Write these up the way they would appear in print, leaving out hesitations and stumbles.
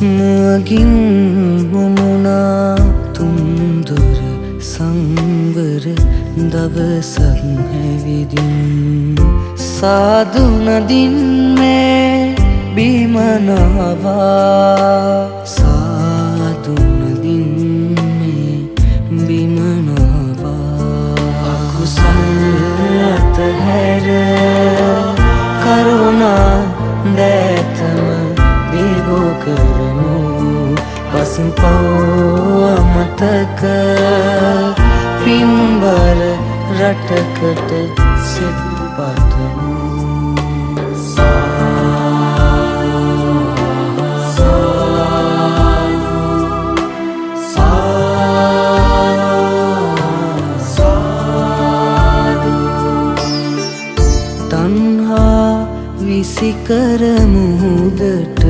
මුවගින් මුමුණා තුන්දොර සංවර දවසක් හැවිදින් සාදු නදින් මේ බිමනාවා සාදු නදින් මේ බිමනාවා අකුසල් අතහැර කරුණා දැතම දිගෝ කරමු පසින් පව් අමතක පින්බර රටකට සිත් පතමු තණ්හා විසිකර මුහුදට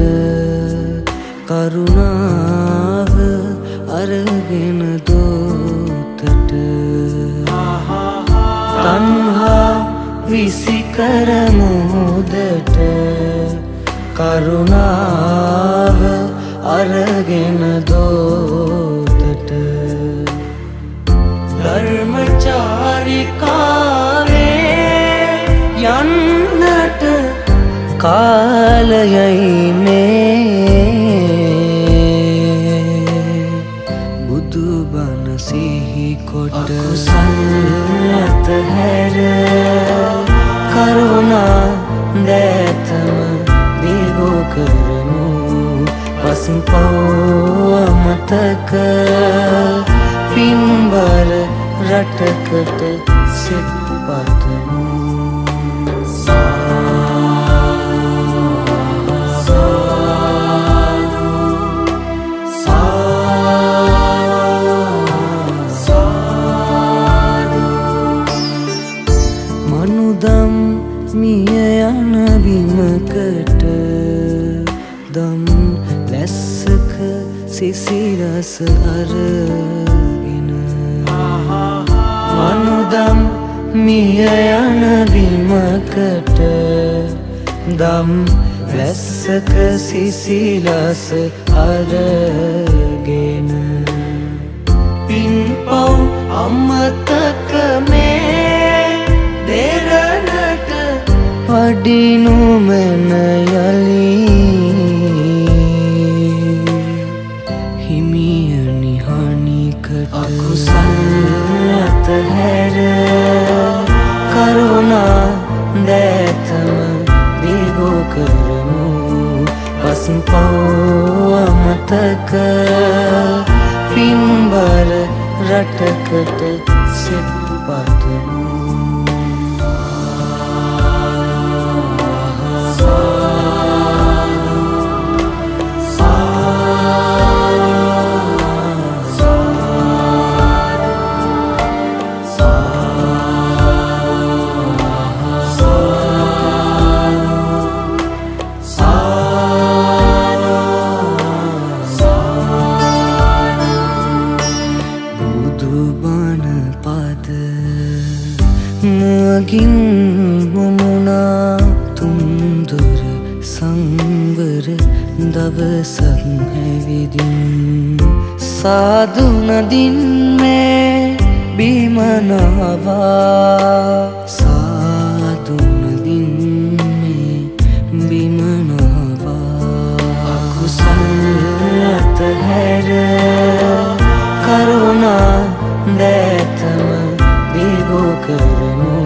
කරුණාව අරගෙන දෝතට තණ්හා විසිකර මුහුදට කරුණාව අරගෙන දෝතට ධර්මචාරිකාවේ යන්නට කාලයයි මේ බුදුබණ සිහි කොට අකුසල් අතහැර කරුණා දැතම දිගෝ කරමු පසින් පව් අමතක පින්බර රටකට සිත් පතමු මනුදම් මිය යන බිමකට දම් ලැස්සක සිසිරස අරගෙන මනුදම් මිය යන බිමකට දම් ලැස්සක සිසිලස අරගෙන පින්පව් අමතක මේ දෙරණට වඩිනු මැන යලී හිමියනි හනිකට අකුසල් අතහැර කරුණා දැතම දිගෝ කරමු පසින් පව් අමතක පින්බර රටකට සිත් පතමු මුවගින් මුමුණා තුන්දොර සංවර දවසක් හැවිදින් සාදු නදින් මේ බිමනාවා සාදු නදින් මේ බිමනාවා අකුසල් අතහැර කරුණා දැතම දිගෝ කරමු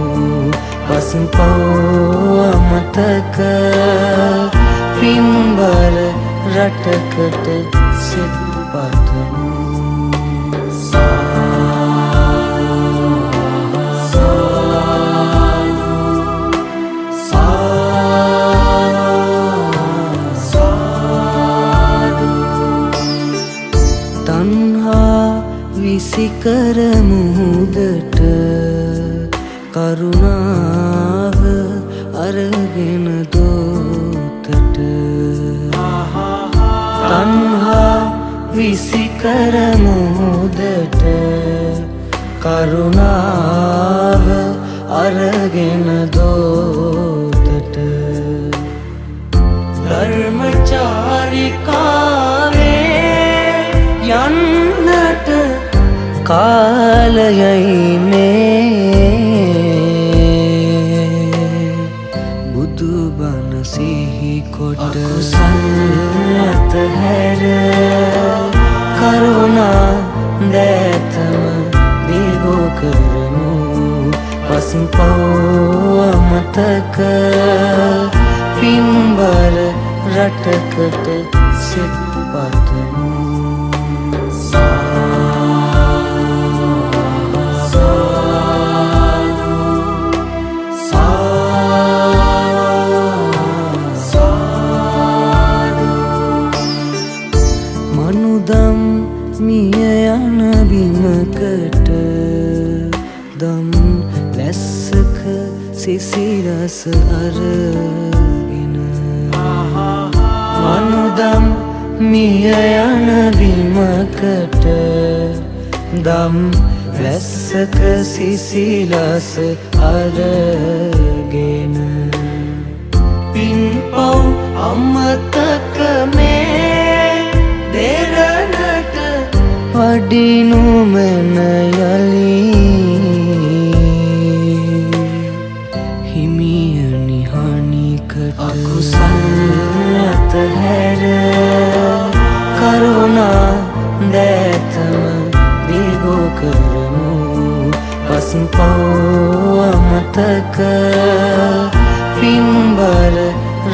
පසින් පව් අමතක පින්බර රටකට සිත් පතමු තණ්හා විසිකර මුහුදට කරුණාව අරගෙන දෝතට තණ්හා විසිකර මුහුදට කරුණාව අරගෙන දෝතට ධර්මචාරිකා කාලයයි මේ බුදුබණ සිහි කොට අකුසල් අතහැර කරුණා දැතම දීගෝ කරමු පසින් පව් අමතක පින්බර රටකට සිත් පතමු මනුදම් මිය යන බිමකට දම් ලැස්සක සිසිරස අරගෙන මනුදම් මිය යන බිමකට දම් ලැස්සක සිසිලස අරගෙන පින්පව් අමතක මේ දෙරණට වඩිනු මෙන යලී හිමිය නිහානිකට අකුසල් අතහැර කරුණා දැතම දීගෝ කරමු පසින් පව් අමතක පින්බර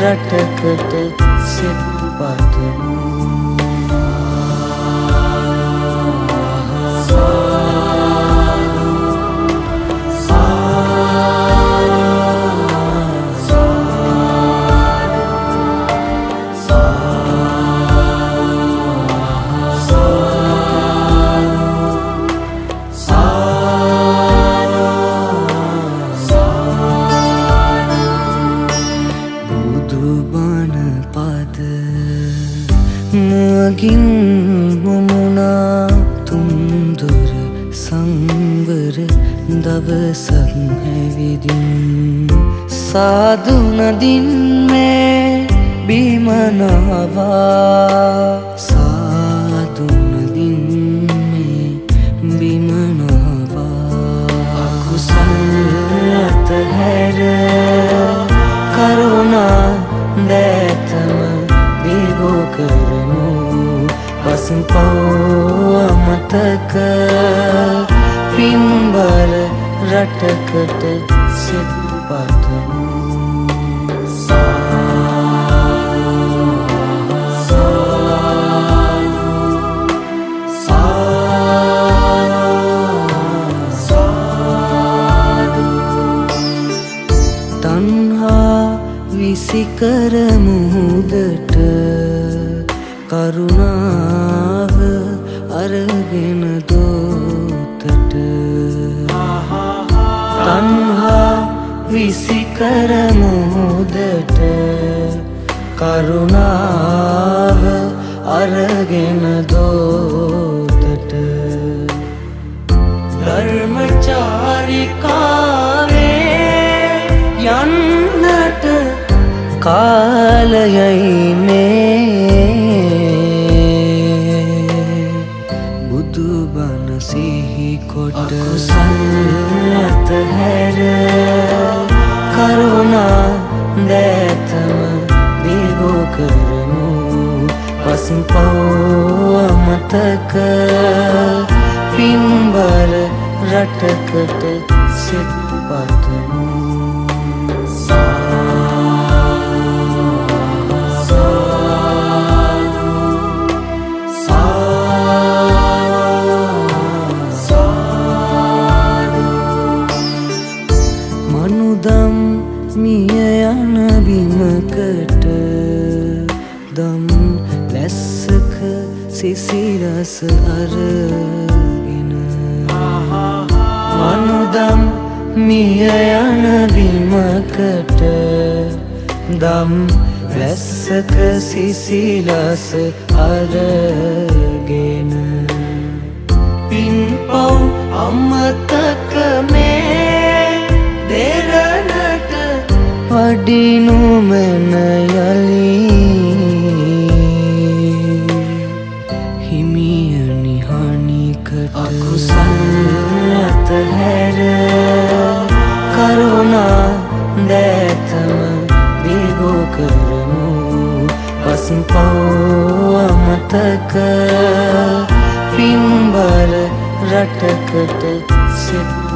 රටකට සිත් පතමු මගින් මුමුණා තුන්දොර සංවර දවසක් හැවිදින් සාදු නදින් මේ බිමනාවා සාදු නදින් මේ බිමනාවා අකුසල් අතහැර කරුණා දැතම දීගෝ කරමු පසින් පව් අමතක පින්බර රටකට සිත් පතමු තණ්හා විසිකර මුහුදට කරුණාව අරගෙන දෝතට තණ්හා විසිකර මුහුදට කරුණාව අරගෙන දෝතට ධර්මචාරිකාවේ යන්නට කාලයයි මේ බුදුබණ සිහි කොට අකුසල් අතහැර කරුණා දැතම දීගෝ කරමු පසින් පව් අමතක පින්බර රටකට සිත් පතමු මනුදම් මිය යන බිමකට දම් ලැස්සක සිසිරස අරගෙන මනුදම් මිය යන බිමකට දම් ලැස්සක සිසිලස අරගෙන පින්පව් අමතක මේ දෙරණට වඩිනු මෙන යලී හිමිය නිහානිකට අකුසල් විසින් පව් අමතක පින්බර රටකට සිත්